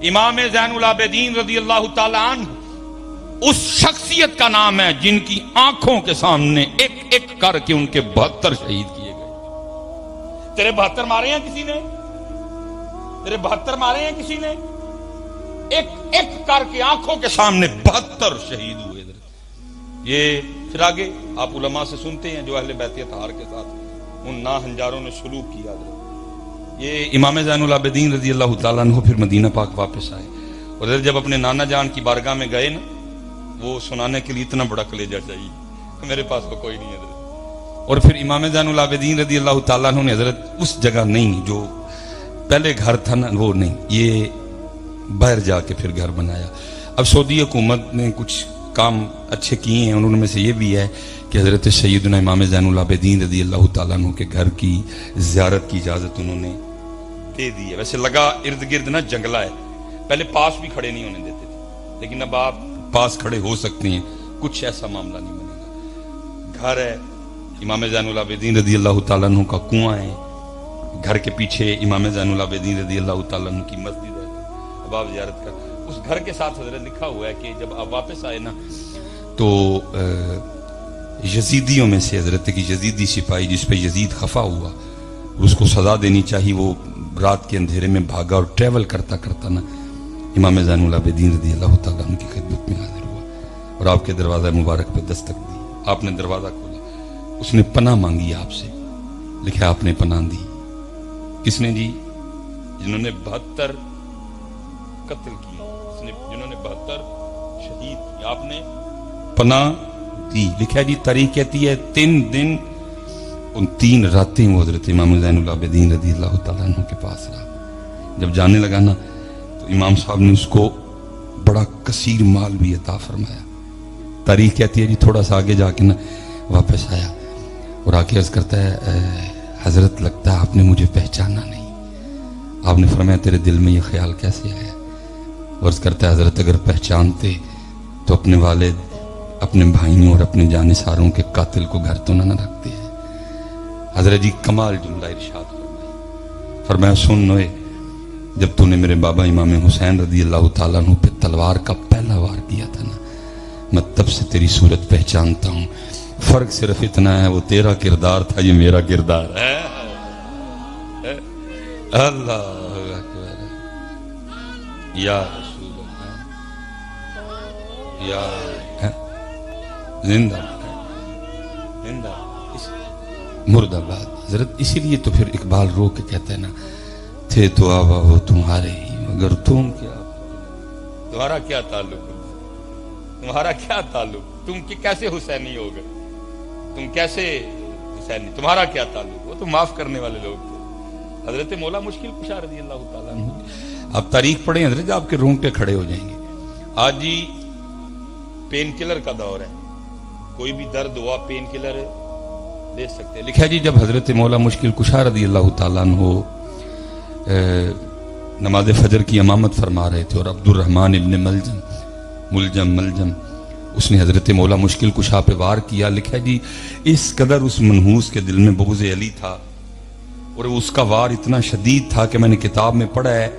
امام زین العابدین رضی اللہ تعالی عنہ اس شخصیت کا نام ہے جن کی آنکھوں کے سامنے ایک ایک کر کے ان کے 72 شہید کیے گئے. تیرے 72 مارے ہیں کسی نے؟ تیرے 72 مارے ہیں کسی نے؟ ایک ایک کر کے آنکھوں کے سامنے 72 شہید ہوئے. یہ پھر آگے آپ علماء سے سنتے ہیں جو اہل بیت اطہار کے ساتھ ان ناہنجاروں نے سلوک کیا. یہ امام زین العابدین رضی اللہ تعالیٰ عنہ پھر مدینہ پاک واپس آئے اور جب اپنے نانا جان کی بارگاہ میں گئے نا، وہ سنانے کے لیے اتنا بڑا کلیجہ چاہیے، میرے پاس تو کوئی نہیں ہے. اور پھر امام زین العابدین رضی اللہ تعالیٰ عنہ نے حضرت اس جگہ نہیں جو پہلے گھر تھا نا، وہ نہیں، یہ باہر جا کے پھر گھر بنایا. اب سعودی حکومت نے کچھ کام اچھے کیے ہیں، انہوں میں سے یہ بھی ہے کہ حضرت سیدنا امام زین العابدین رضی اللہ تعالیٰ عنہ کے گھر کی زیارت کی اجازت انہوں نے دے دی ہے. ویسے لگا ارد گرد نا جنگلہ ہے، پہلے پاس بھی کھڑے نہیں ہونے دیتے تھے، لیکن اب آپ پاس کھڑے ہو سکتے ہیں، کچھ ایسا معاملہ نہیں بنے گا. گھر ہے امام زین العابدین رضی اللہ تعالیٰ عنہ کا کنواں ہے، گھر کے پیچھے امام زین العابدین رضی اللہ تعالیٰ عنہ کی مسجد ہے. اب آپ زیارت کر، اس گھر کے ساتھ حضرت لکھا ہوا ہے کہ جب آپ واپس آئے نا تو یزیدیوں میں سے حضرت کی یزیدی سپاہی جس پہ یزید خفا ہوا، اس کو سزا دینی چاہیے، وہ رات کے اندھیرے میں بھاگا اور ٹریول کرتا کرتا نا امام زین العابدین رضی اللہ تعالیٰ عنہ کی خدمت میں حاضر ہوا اور آپ کے دروازہ مبارک پہ دستک دی. آپ نے دروازہ کھولا، اس نے پناہ مانگی آپ سے، لکھا آپ نے پناہ دی. کس نے جی؟ جنہوں نے 72 قتل کیے، جنہوں نے 72 شہید کیے، آپ نے پناہ دی. لکھا جی تاریخ کہتی ہے 3 دن ان 3 راتیں وہ حضرت امام زین العابدین رضی اللہ تعالیٰ عنہ کے پاس رہا. جب جانے لگا نا تو امام صاحب نے اس کو بڑا کثیر مال بھی عطا فرمایا. تاریخ کہتی ہے جی تھوڑا سا آگے جا کے نا واپس آیا اور آ کے عرض کرتا ہے حضرت لگتا ہے آپ نے مجھے پہچانا نہیں. آپ نے فرمایا تیرے دل میں یہ خیال کیسے آیا؟ عرض کرتا ہے حضرت اگر پہچانتے تو اپنے والد، اپنے بھائیوں اور اپنے جانثاروں کے قاتل کو گھر تو نہ رکھتے ہیں. حضرت جی کمال جملہ ارشاد فرمایا سن نوے، جب تو نے میرے بابا امام حسین رضی اللہ تعالیٰ عنہ پہ تلوار کا پہلا وار کیا تھا نا، میں تب سے تیری صورت پہچانتا ہوں. فرق صرف اتنا ہے وہ تیرا کردار تھا، یہ میرا کردار ہے. اللہ اکبر یا رسول اللہ یا زندہ زندہ مرد آباد. حضرت اسی لیے تو پھر اقبال رو کے کہتے ہیں نا تھے تو آبا وہ تمہارے ہی مگر تم کیا، تمہارا کیا تعلق، تمہارا کیا تعلق، تم کیسے حسینی ہو گئے، تم کیسے حسینی، تمہارا کیا تعلق، وہ تو معاف کرنے والے لوگ تھے. حضرت مولا مشکل کشا رضی اللہ تعالیٰ عنہ، آپ تاریخ پڑھیں حضرت آپ کے رونگٹے کھڑے ہو جائیں گے. آج جی پین کلر کا دور ہے، کوئی بھی درد ہوا پین کلر دے سکتے. لکھا جی جب حضرت مولا مشکل کشا رضی اللہ تعالیٰ عنہ نماز فجر کی امامت فرما رہے تھے اور عبد الرحمن ابن ملجم اس نے حضرت مولا مشکل کشا پہ وار کیا. لکھا جی اس قدر اس منحوس کے دل میں بغض علی تھا اور اس کا وار اتنا شدید تھا کہ میں نے کتاب میں پڑھا ہے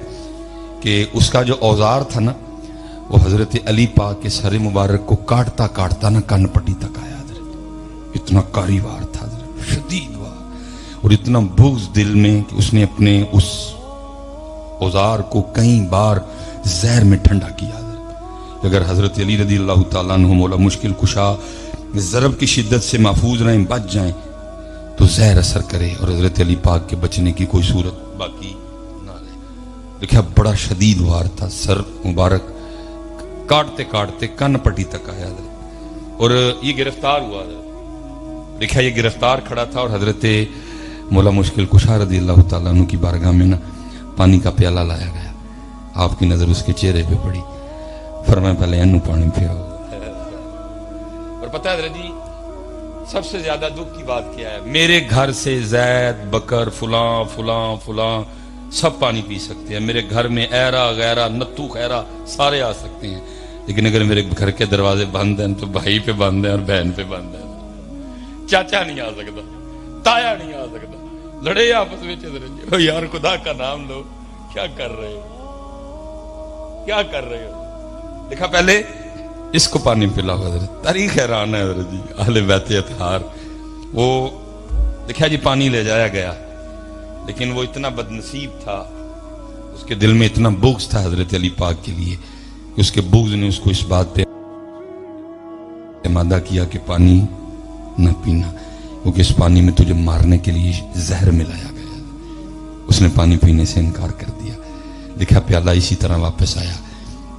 کہ اس کا جو اوزار تھا نا وہ حضرت علی پاک کے سر مبارک کو کاٹتا کاٹتا نا کان پٹی تک آیا. حضرت اتنا کاری وار تھا حضرت، شدید وار، اور اتنا بغض دل میں کہ اس نے اپنے اس اوزار کو کئی بار زہر میں ٹھنڈا کیا. حضرت اگر حضرت علی رضی اللہ تعالیٰ عنہ مولا مشکل کشا ضرب کی شدت سے محفوظ رہیں، بچ جائیں تو زہر اثر کرے اور حضرت علی پاک کے بچنے کی کوئی صورت باقی نہ رہے. دیکھا بڑا شدید وار تھا، سر مبارک کاٹتے کاٹتے کن پٹی تک آیا حضرت، اور یہ گرفتار ہوا حضرت. دیکھا یہ گرفتار کھڑا تھا اور حضرت مولا مشکل کشا رضی اللہ تعالیٰ عنہ کی بارگاہ میں نا پانی کا پیالہ لایا گیا. آپ کی نظر اس کے چہرے پہ پڑی، فرمایا پہلے انو پانی پہ آؤ. اور پتہ ہے حضرت جی سب سے زیادہ دکھ کی بات کیا ہے؟ میرے گھر سے زید، بکر، فلاں فلاں فلاں سب پانی پی سکتے ہیں، میرے گھر میں ایرا غیرہ نتو خیرہ سارے آ سکتے ہیں، لیکن اگر میرے گھر کے دروازے بند ہیں تو بھائی پہ بند ہیں اور بہن پہ بند ہیں. چاچا نہیں آ سکتا، تایا نہیں آ سکتا، لڑے آپس میں. یار خدا کا نام لو، کیا کر رہے ہو؟ کیا کر رہے ہو؟ دیکھا پہلے اس کو پانی پلاؤ حضرت، تاریخ حیران ہے حضرت جی، اہل بیت اطہار، وہ دیکھا جی پانی لے جایا گیا، لیکن وہ اتنا بد نصیب تھا، اس کے دل میں اتنا بغض تھا حضرت علی پاک کے لیے کہ اس کے بغض نے اس کو اس بات پہ مادہ کیا کہ پانی نہ پینا، کیونکہ اس پانی میں تجھے مارنے کے لیے زہر ملایا گیا۔ اس نے پانی پینے سے انکار کر دیا، دیکھا پیالہ اسی طرح واپس آیا،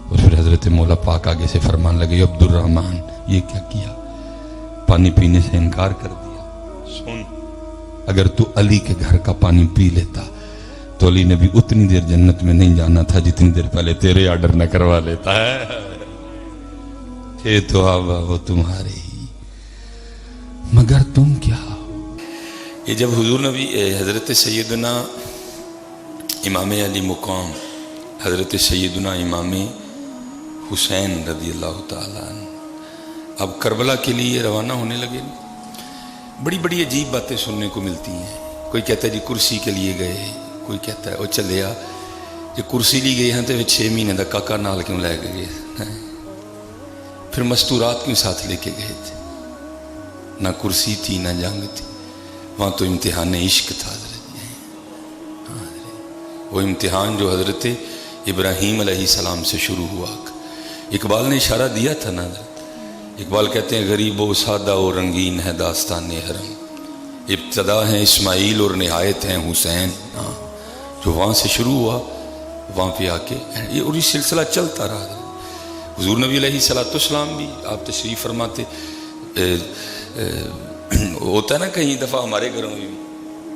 اور پھر حضرت مولا پاک آگے سے فرمان لگے عبد الرحمن یہ کیا کیا، پانی پینے سے انکار کر دیا۔ سن، اگر تو علی کے گھر کا پانی پی لیتا تو علی نے بھی اتنی دیر جنت میں نہیں جانا تھا جتنی دیر پہلے تیرے آرڈر نہ کروا لیتا ہے، تھے تو آبا وہ تمہارے ہی، مگر تم کیا ہو۔ یہ جب حضور نبی حضرت سیدنا امام علی مقام حضرت سیدنا امام حسین رضی اللہ تعالیٰ عنہ اب کربلا کے لیے روانہ ہونے لگے، بڑی بڑی عجیب باتیں سننے کو ملتی ہیں۔ کوئی کہتا ہے جی کرسی کے لیے گئے، کوئی کہتا ہے وہ چلے آ جی کرسی لی گئی ہیں تو 6 مہینے دا کاکا نال کیوں لے کے گئے، پھر مستورات کیوں ساتھ لے کے گئے تھے، نہ کرسی تھی نہ جنگ تھی، وہاں تو امتحان عشق تھا حضرت۔ وہ امتحان جو حضرت ابراہیم علیہ السلام سے شروع ہوا، اقبال نے اشارہ دیا تھا نا حضرت، اقبال کہتے ہیں غریب و سادہ و رنگین ہے داستان حرم، ابتدا ہیں اسماعیل اور نہایت ہیں حسین، جو وہاں سے شروع ہوا وہاں پہ آ کے یہ اور یہ سلسلہ چلتا رہا۔ حضور نبی علیہ السلام بھی آپ تشریف فرماتے، ہوتا ہے نا کئی دفعہ ہمارے گھروں میں بھی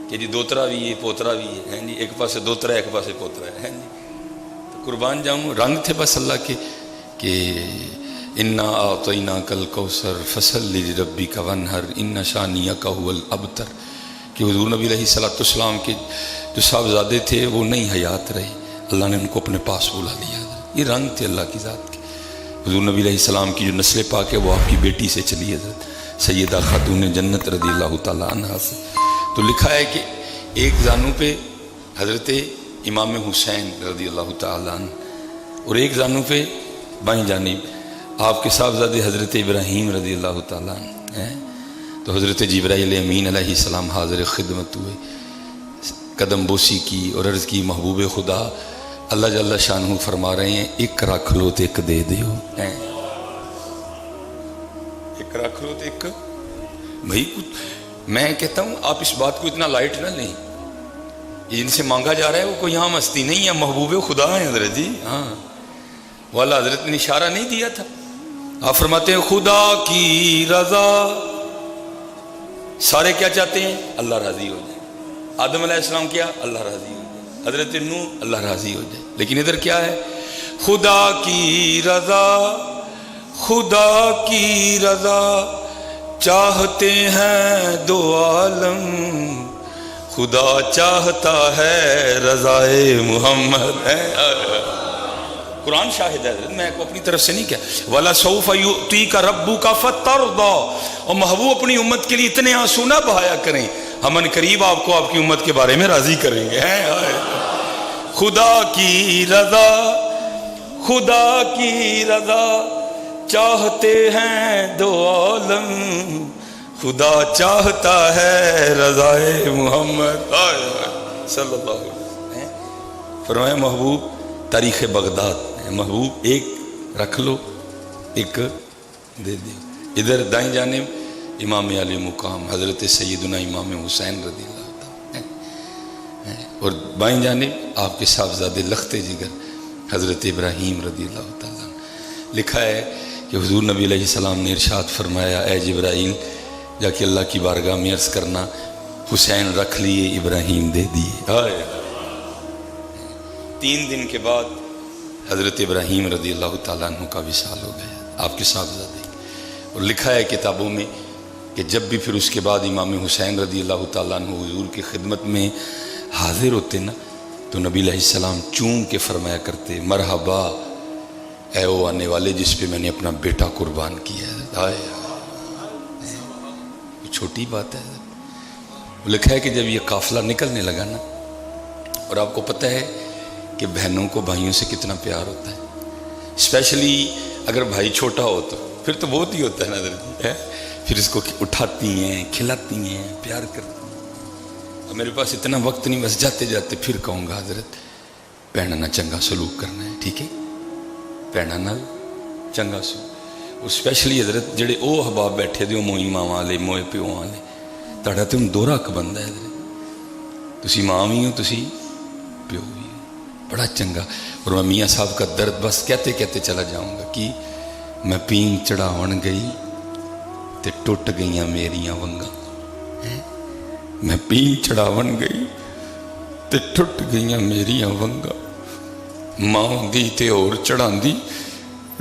کہ جی دوترا بھی ہے پوترا بھی ہے جی، ایک پاسے دوترا ہے ایک پاسے پوترا ہے جی، تو قربان جاؤں رنگ تھے بس اللہ کے کہ انا اعطیناک الکوثر فصلی لربک وانحر ان شانیک ھو الابتر، کہ حضور نبی علیہ السلام کے جو صاحبزادے تھے وہ نہیں حیات رہے، اللہ نے ان کو اپنے پاس بلا لیا۔ یہ رنگ تھے اللہ کی ذات کے۔ حضور نبی علیہ السلام کی جو نسل پاک ہے وہ آپ کی بیٹی سے چلی حضرت سیدہ خاتون جنت رضی اللہ تعالیٰ عنہ سے۔ تو لکھا ہے کہ ایک زانوں پہ حضرت امام حسین رضی اللہ تعالیٰ عنہ اور ایک زانوں پہ بائیں جانب آپ کے صاحبزادے حضرت ابراہیم رضی اللہ تعالیٰ عنہ، تو حضرت جبرائیل امین علیہ السلام حاضر خدمت ہوئے، قدم بوسی کی اور عرض کی محبوب خدا اللہ جل شانہ فرما رہے ہیں ایک رکھ لو تو ایک دے دیو، ایک رکھ لو تو ایک بھائی کچھ۔ میں کہتا ہوں آپ اس بات کو اتنا لائٹ نہ لیں، یہ جن سے مانگا جا رہا ہے وہ کوئی یہاں مستی نہیں ہے، محبوب خدا ہیں حضرت جی، ہاں والا حضرت نے اشارہ نہیں دیا تھا۔ آپ فرماتے ہیں خدا کی رضا، سارے کیا چاہتے ہیں اللہ راضی ہو جائے، آدم علیہ السلام کیا اللہ راضی ہو جائے، حضرت نوح اللہ راضی ہو جائے، لیکن ادھر کیا ہے خدا کی رضا، خدا کی رضا چاہتے ہیں دو عالم، خدا چاہتا ہے رضائے محمد ہے۔ قرآن شاہد ہے حضرت، میں کو اپنی طرف سے نہیں کیا وَلَسَوْفَ يُؤْتِيكَ رَبُّكَ فَتَرْضَى، اور محبوب اپنی امت کے لیے اتنے آنسو نہ بہایا کریں، ہم ان قریب آپ کو آپ کی امت کے بارے میں راضی کریں گے۔ خدا کی رضا، خدا کی رضا چاہتے ہیں دو عالم، خدا چاہتا ہے رضائے محمد صلی اللہ علیہ وسلم۔ فرمایا محبوب تاریخ بغداد، محبوب ایک رکھ لو ایک دے دے۔ ادھر دائیں جانب امام علی مقام حضرت سیدنا امام حسین رضی اللہ تعالیٰ، اور بائیں جانب آپ کے صاحبزادے لخت جگر حضرت ابراہیم رضی اللہ تعالیٰ۔ لکھا ہے کہ حضور نبی علیہ السلام نے ارشاد فرمایا اے جبرائیل جا کے اللہ کی بارگاہ میں عرض کرنا حسین رکھ لیے ابراہیم دے دیے۔ 3 دن کے بعد حضرت ابراہیم رضی اللہ تعالیٰ عنہ کا وصال ہو گیا، آپ کے صاحبزادے۔ اور لکھا ہے کتابوں میں کہ جب بھی پھر اس کے بعد امام حسین رضی اللہ تعالیٰ عنہ حضور کی خدمت میں حاضر ہوتے نا تو نبی علیہ السلام چوم کے فرمایا کرتے مرحبا اے وہ آنے والے جس پہ میں نے اپنا بیٹا قربان کیا ہے۔ چھوٹی بات ہے۔ لکھا ہے کہ جب یہ قافلہ نکلنے لگا نا، اور آپ کو پتہ ہے کہ بہنوں کو بھائیوں سے کتنا پیار ہوتا ہے، اسپیشلی اگر بھائی چھوٹا ہو تو پھر تو بہت ہی ہوتا ہے نا حضرت ہے، پھر اس کو اٹھاتی ہیں، کھلاتی ہیں، پیار کرتی ہیں۔ اب میرے پاس اتنا وقت نہیں، بس جاتے جاتے پھر کہوں گا حضرت بھੈਣਾਂ ਨਾਲ ਚੰਗਾ ਸਲੂਕ ਕਰਨਾ ਹੈ، ٹھیک ہے، ਭੈਣਾਂ ਨਾਲ ਚੰਗਾ ਸਲੂਕ۔ ਉਹ ਸਪੈਸ਼ਲੀ حضرت ਜਿਹੜੇ ਉਹ ਅਹਿਬਾਬ ਬੈਠੇ ਦੇ ਹੋ ਮੋਈ ਮਾਵਾਂ ਵਾਲੇ ਮੋਏ ਪਿਓ ਵਾਲੇ, ਤੁਹਾਡਾ ਤੇ ਹੁਣ ਦੋਹਰਾ ਹੱਕ ਬਣਦਾ ਹੈ حضرت، ਤੁਸੀਂ ਮਾਂ ਵੀ ਹੋ ਤੁਸੀਂ ਪਿਓ ਵੀ ਹੋ، بڑا چنگا۔ اور میں میاں صاحب کا درد بس کہتے کہتے چلا جاؤں گا کہ میں پین چڑھاون گئی تے ٹوٹ گئیاں میریاں ونگاں، میں پین چڑھاون گئی تے ٹوٹ گئیاں میریاں ونگاں، ماں دی تے اور چڑھاندی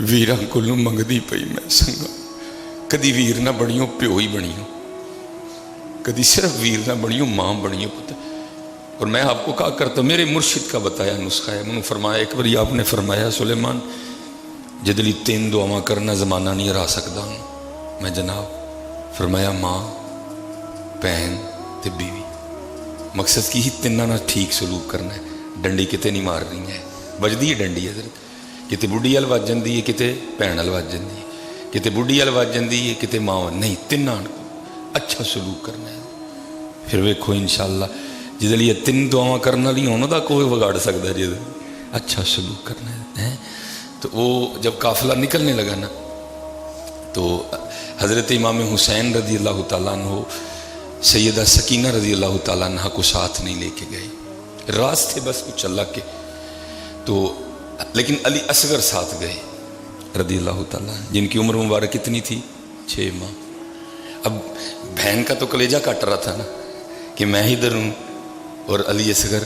ویراں کولوں منگدی پئی میں سنگا۔ کدی ویر نہ بنیوں پیو ہی بنیوں، کدی صرف ویر نہ بنیوں ماں بنیوں پتہ۔ اور میں آپ کو کہا کرتا ہوں، میرے مرشد کا بتایا نسخہ ہے، میں نے فرمایا ایک باری آپ نے فرمایا سلیمان جدلی 3 دعاواں کرنا زمانہ نہیں ہرا سکتا ہوں۔ میں جناب فرمایا ماں، بہن تے بیوی، مقصد کی ہی تینوں نہ ٹھیک سلوک کرنا ہے۔ ڈنڈی کتے نہیں مار رہی ہے، بجدی ہے ڈنڈی حضرت، کتے بڑھی وال وج جاندی ہے، کتے بھੈਣ وال وج جاندی ہے، کتے بڑھی وال وج جاندی ہے، کتے ماں وال، نہیں تینوں اچھا سلوک کرنا ہے۔ پھر ویکھو انشاءاللہ جس لیے 3 دعاواں کرنے والی ہونا دا کوئی بگاڑ سکتا ہے، جس اچھا سلوک کرنا ہے۔ تو وہ جب قافلہ نکلنے لگا نا تو حضرت امام حسین رضی اللہ تعالیٰ عنہ سیدہ سکینہ رضی اللہ تعالیٰ عنہ کو ساتھ نہیں لے کے گئے، راز تھے بس کچھ اللہ کے، تو لیکن علی اصغر ساتھ گئے رضی اللہ تعالیٰ جن کی عمر مبارک کتنی تھی 6 ماہ۔ اب بہن کا تو کلیجہ کٹ رہا تھا نا کہ میں ہی ادھر ہوں اور علی اصغر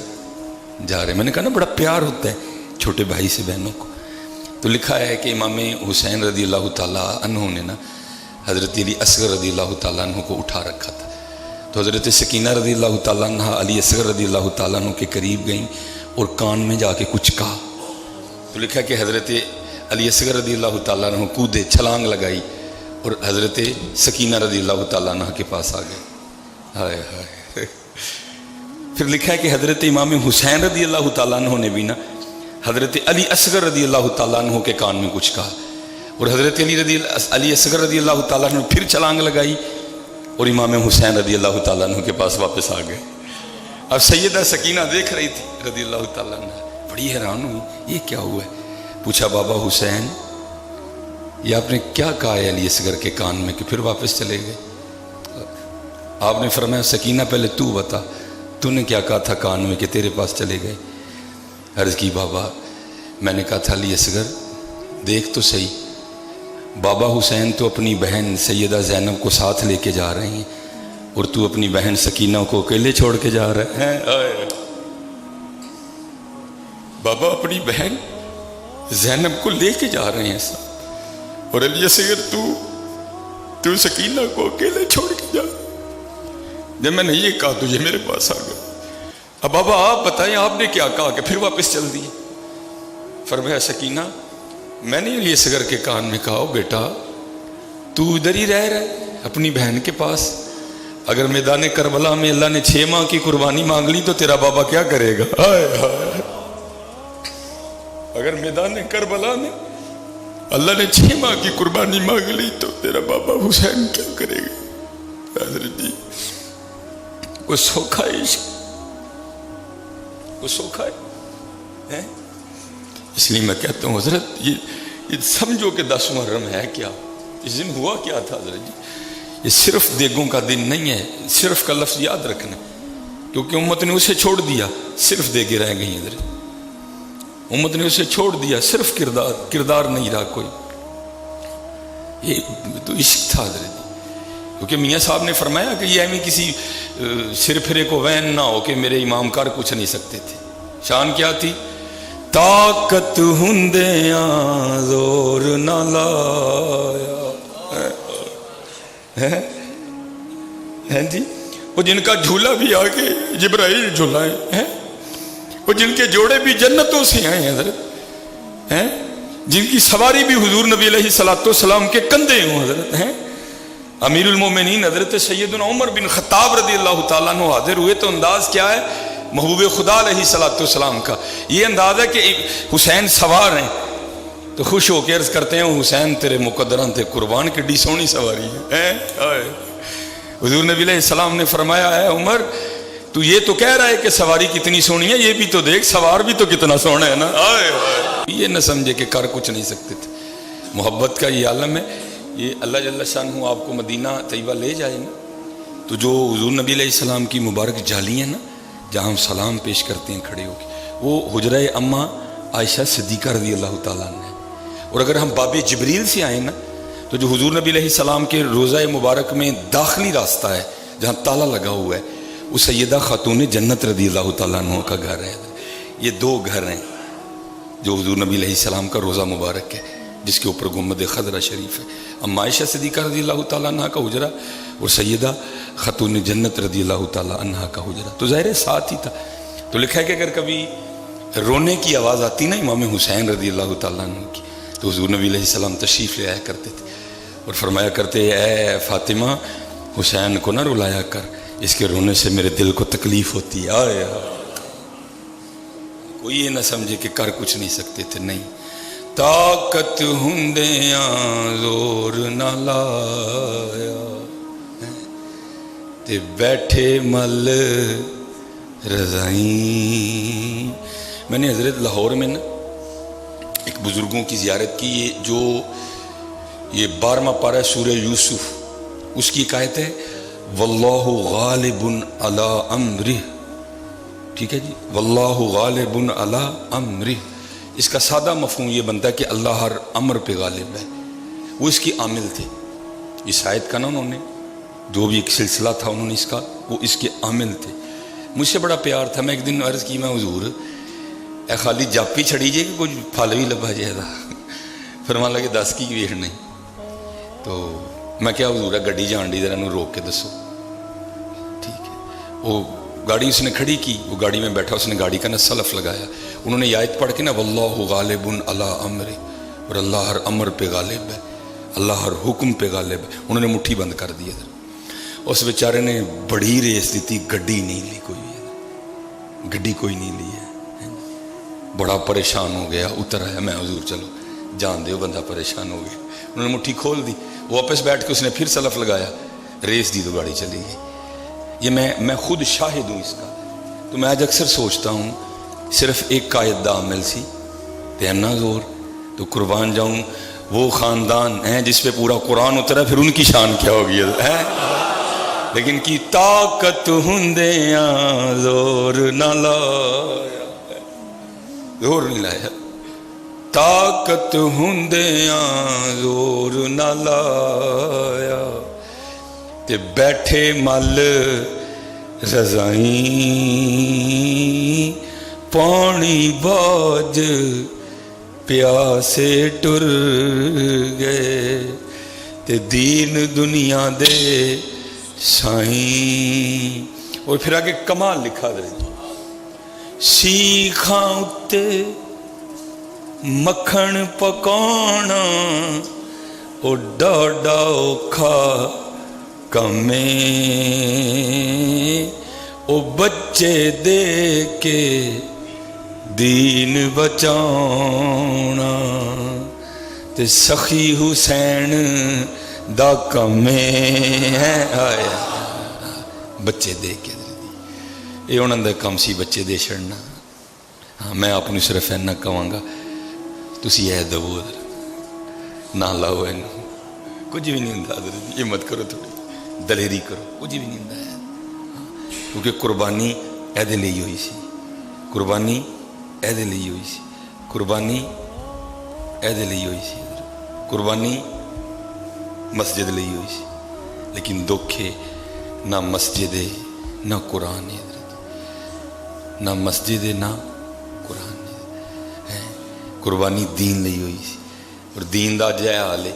جا رہے ہیں۔ میں نے کہا نا بڑا پیار ہوتا ہے چھوٹے بھائی سے بہنوں کو، تو لکھا ہے کہ امام حسین رضی اللہ تعالیٰ عنہ نے نا حضرت علی اصغر رضی اللہ تعالیٰ عنہ کو اٹھا رکھا تھا، تو حضرت سکینہ رضی اللہ تعالیٰ عنہ علی اصغر رضی اللہ تعالیٰ عنہ کے قریب گئیں اور کان میں جا کے کچھ کہا، تو لکھا کہ حضرت علی اصغر رضی اللہ تعالیٰ عنہ کودے، چھلانگ لگائی اور حضرت سکینہ رضی اللہ تعالیٰ عنہ کے پاس آ گئے۔ ہائے ہائے۔ پھر لکھا ہے کہ حضرت امام حسین رضی اللہ تعالیٰ عنہ نے بھی نا حضرت علی اصغر رضی اللہ تعالیٰ عنہ کے کان میں کچھ کہا، اور حضرت علی اصغر رضی اللہ تعالیٰ عنہ پھر چھلانگ لگائی اور امام حسین رضی اللہ تعالیٰ عنہ کے پاس واپس آ گئے۔ اب سیدہ سکینہ دیکھ رہی تھی رضی اللہ تعالیٰ عنہ، بڑی حیران ہوئی یہ کیا ہوا ہے، پوچھا بابا حسین یہ آپ نے کیا کہا ہے علی اصغر کے کان میں کہ پھر واپس چلے گئے؟ آپ نے فرمایا سکینہ پہلے تو بتا تو نے کیا کہا تھا کان میں کہ تیرے پاس چلے گئے؟ عرض کی بابا میں نے کہا تھا علی اصغر دیکھ تو صحیح، بابا حسین تو اپنی بہن سیدہ زینب کو ساتھ لے کے جا رہے ہیں اور تو اپنی بہن سکینہ کو اکیلے چھوڑ کے جا رہے ہیں۔ بابا اپنی بہن زینب کو لے کے جا رہے ہیں صاحب، اور علی اصغر تو سکینہ کو اکیلے چھوڑ کے جا رہے ہیں۔ جب میں نے یہ کہا تو یہ میرے پاس آ گیا، اب بابا آپ بتائیں آپ نے کیا کہا کہ پھر واپس چل دیے؟ فرمایا سکینہ میں نے علی اصغر کے کان میں کہا بیٹا تو ادھر ہی رہ اپنی بہن کے پاس، اگر میدان کربلا میں اللہ نے 6 ماہ کی قربانی مانگ لی تو تیرا بابا کیا کرے گا؟ اگر میدان کربلا میں اللہ نے 6 ماہ کی قربانی مانگ لی تو تیرا بابا حسین کیا کرے گا؟ حضرت جی وہ سوکھا عشق، وہ سوکھا ہے۔ اس لیے میں کہتا ہوں حضرت یہ سمجھو کہ 10 محرم ہے کیا، اس دن ہوا کیا تھا حضرت جی؟ یہ صرف دیگوں کا دن نہیں ہے، صرف کا لفظ یاد رکھنا، کیونکہ امت نے اسے چھوڑ دیا، صرف دیگیں رہ گئی حضرت، امت نے اسے چھوڑ دیا، صرف کردار نہیں رہا کوئی۔ یہ تو عشق تھا حضرت جی، کیونکہ میاں صاحب نے فرمایا کہ یہ ہمیں کسی سر پھرے کو وین نہ ہو کہ میرے امام کار کچھ نہیں سکتے تھے۔ شان کیا تھی؟ طاقت ہندیاں زور نہ لایا ہے جی، وہ جن کا جھولا بھی آگے جبرائیل جھولائے، وہ جن کے جوڑے بھی جنتوں سے آئے حضرت، جن کی سواری بھی حضور نبی علیہ الصلوۃ والسلام کے کندھے ہوں حضرت ہیں۔ امیر المومنین حضرت سیدنا عمر بن خطاب رضی اللہ تعالیٰ عنہ حاضر ہوئے تو انداز کیا ہے محبوب خدا علیہ الصلوۃ والسلام کا؟ یہ انداز ہے کہ حسین سوار ہیں تو خوش ہو کے عرض کرتے ہیں حسین تیرے مقدراں تے قربان کڈی سونی سواری ہے. حضور نبی علیہ السلام نے فرمایا ہے عمر تو یہ تو کہہ رہا ہے کہ سواری کتنی سونی ہے، یہ بھی تو دیکھ سوار بھی تو کتنا سونا ہے نا. یہ نہ سمجھے کہ کر کچھ نہیں سکتے تھے. محبت کا یہ عالم ہے. یہ اللہ جل شانہ آپ کو مدینہ طیبہ لے جائے نا تو جو حضور نبی علیہ السلام کی مبارک جالی ہیں نا جہاں ہم سلام پیش کرتے ہیں کھڑے ہو کے، وہ حجرہ اماں عائشہ صدیقہ رضی اللہ تعالیٰ عنہ. اور اگر ہم باب جبریل سے آئیں نا تو جو حضور نبی علیہ السلام کے روضہ مبارک میں داخلی راستہ ہے جہاں تالا لگا ہوا ہے وہ سیدہ خاتون جنت رضی اللہ تعالیٰ عنہ کا گھر ہے. یہ دو گھر ہیں جو حضور نبی علیہ السلام کا روضہ مبارک ہے جس کے اوپر گنبد خضرہ شریف ہے. اما عائشہ صدیقہ رضی اللہ تعالیٰ عنہ کا حجرہ اور سیدہ خاتون جنت رضی اللہ تعالیٰ عنہ کا حجرہ تو ظاہر ساتھ ہی تھا. تو لکھا ہے کہ اگر کبھی رونے کی آواز آتی نا امام حسین رضی اللہ تعالیٰ عنہ کی تو حضور نبی علیہ السلام تشریف لے آیا کرتے تھے اور فرمایا کرتے اے فاطمہ حسین کو نہ رلایا کر، اس کے رونے سے میرے دل کو تکلیف ہوتی ہے. آئے کوئی یہ نہ سمجھے کہ کر کچھ نہیں سکتے تھے، نہیں. طاقت ہندیاں زور نہ لایا تے بیٹھے مل رضائیں. میں نے حضرت لاہور میں نا ایک بزرگوں کی زیارت کی. یہ 12واں پارہ سورہ یوسف اس کی ایک آیت ہے واللہ غالب علی امرہ. ٹھیک ہے جی، واللہ غالب علی امرہ. اس کا سادہ مفہوم یہ بنتا ہے کہ اللہ ہر امر پہ غالب ہے. وہ اس کی عامل تھے. اس آیت کا نا انہوں نے جو بھی ایک سلسلہ تھا انہوں نے اس کا وہ اس کے عامل تھے. مجھ سے بڑا پیار تھا. میں ایک دن عرض کی میں حضور اے خالی جاپی چھڑی جائے کہ کچھ پھل بھی لبا جائے گا. فرمان لگے 10 کی ویٹ نہیں. تو میں کیا حضور ہے گڈی جان ڈی ذرا انہوں روک کے دسو. ٹھیک ہے. وہ گاڑی اس نے کھڑی کی، وہ گاڑی میں بیٹھا، اس نے گاڑی کا نا سلف لگایا. انہوں نے یہ آیت پڑھ کے نا واللہ غالب علی امرہ، اور اللہ ہر امر پہ غالب ہے، اللہ ہر حکم پہ غالب ہے. انہوں نے مٹھی بند کر دیا. اس بیچارے نے بڑی ریس دیتی، گڈی نہیں لی کوئی، گڈی کوئی نہیں لی ہے. بڑا پریشان ہو گیا، اتر آیا. میں حضور چلو جان دے بندہ پریشان ہو گیا. انہوں نے مٹھی کھول دی، واپس بیٹھ کے اس نے پھر سلف لگایا، ریس دی تو گاڑی چلی گئی. یہ میں خود شاہد ہوں اس کا. تو میں آج اکثر سوچتا ہوں صرف ایک قائد دا عمل سی تے انا زور تو قربان جاؤں وہ خاندان ہیں جس پہ پورا قرآن اترا، پھر ان کی شان کیا ہوگی ہے. لیکن کی طاقت ہندیاں زور نہ لایا، زور نہیں لایا. طاقت ہندیاں زور نہ لایا تے بیٹھے مل رضائیں. پانی باج پیاسے ٹر گئے تے دین دنیا دے سائیں. اور پھر آگے کمال لکھا دے سیکھاں اتے مکھن پکانا او ڈاڈا اوکھا کمیں او بچے دے کے دین بچانا تے سخی حسین دا کمیں ہے. آیا بچے دے کے یہ انہوں نے کم سی بچے دے چھڑنا. ہاں میں آپ نے صرف اینا کہاں گا تسی اے دو نہ لاؤ اینو کچھ بھی نہیں ہوں حضرت. یہ مت کرو، تھوڑی دلیری کرو، کچھ بھی نہیں ہوں. کیونکہ قربانی ایدے لئی ہوئی سی، قربانی ایدے لئی ہوئی سی، قربانی ایدے لئی ہوئی سی، قربانی مسجد لئی ہوئی سی. لیکن دکھے نہ مسجد ہے نہ قرآن ہے، نہ مسجد ہے نہ قرآن ہے. قربانی دین لئی ہوئی سی. اور دین دا جائے حال ہے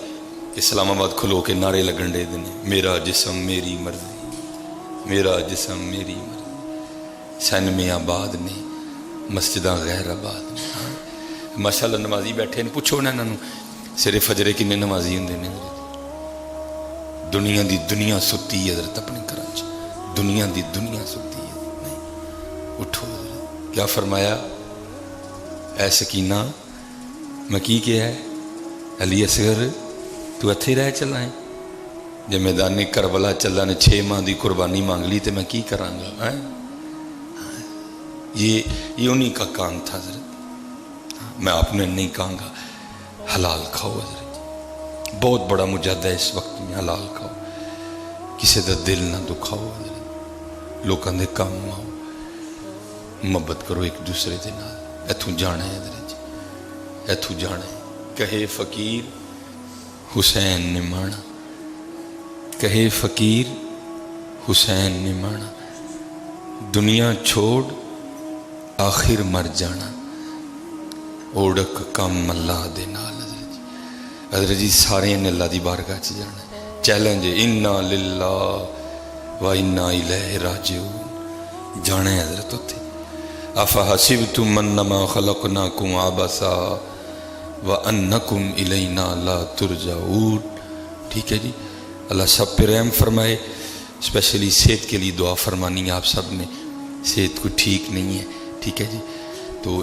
اسلام آباد کھلو کے نعرے لگن دے دینے میرا جسم میری مرضی، میرا جسم میری مرضی. سن میں آباد نے مسجداں غیر آباد نے. ماشاءاللہ نمازی بیٹھے ہیں، پوچھو نا انہوں صرف فجرے کنے نمازی ہوں نے. دنیا دی دنیا ستی ہے حضرت اپنے گھراں چ، دنیا دی دنیا ستی ہے. نہیں اٹھو حضرت. کیا فرمایا اے سکینہ؟ میں کی کیا ہے علی اصغر تو اتھے رہ چلا ہے جے میدان کربلا چلا نے 6 ماہ دی قربانی مانگ لی تو میں کی کراں گا؟ یہ انہی کا کام تھا حضرت. میں آپ نے نہیں کہاں گا حلال کھاؤ حضرت. بہت بڑا مجاہدہ ہے اس وقت میں. حلال کھاؤ, کسی دا دل نہ دکھاؤ حضرت. لوکاں دے کام آؤ, محبت کرو ایک دوسرے دے نال. ایتھوں جانا ہے حضرت, ایتھوں جانا ہے. کہے فقیر حسین نے مانا, کہے فقیر حسین نے مانا. دنیا چھوڑ آخر مر جانا, اوڑک کم اللہ دے نال. حضرت جی سارے نے اللہ دی بارگاہ چ جانا. چیلنج انا للہ و انا الیہ راجعون. جانا ہے حضرت اتھے. افحسبتم انما خلقناکم عبثا وانکم الینا لا ترجعون. ٹھیک ہے جی, اللہ سب پہ رحم فرمائے. اسپیشلی صحت کے لیے دعا فرمانی ہے آپ سب نے. صحت کو ٹھیک نہیں ہے, ٹھیک ہے جی. تو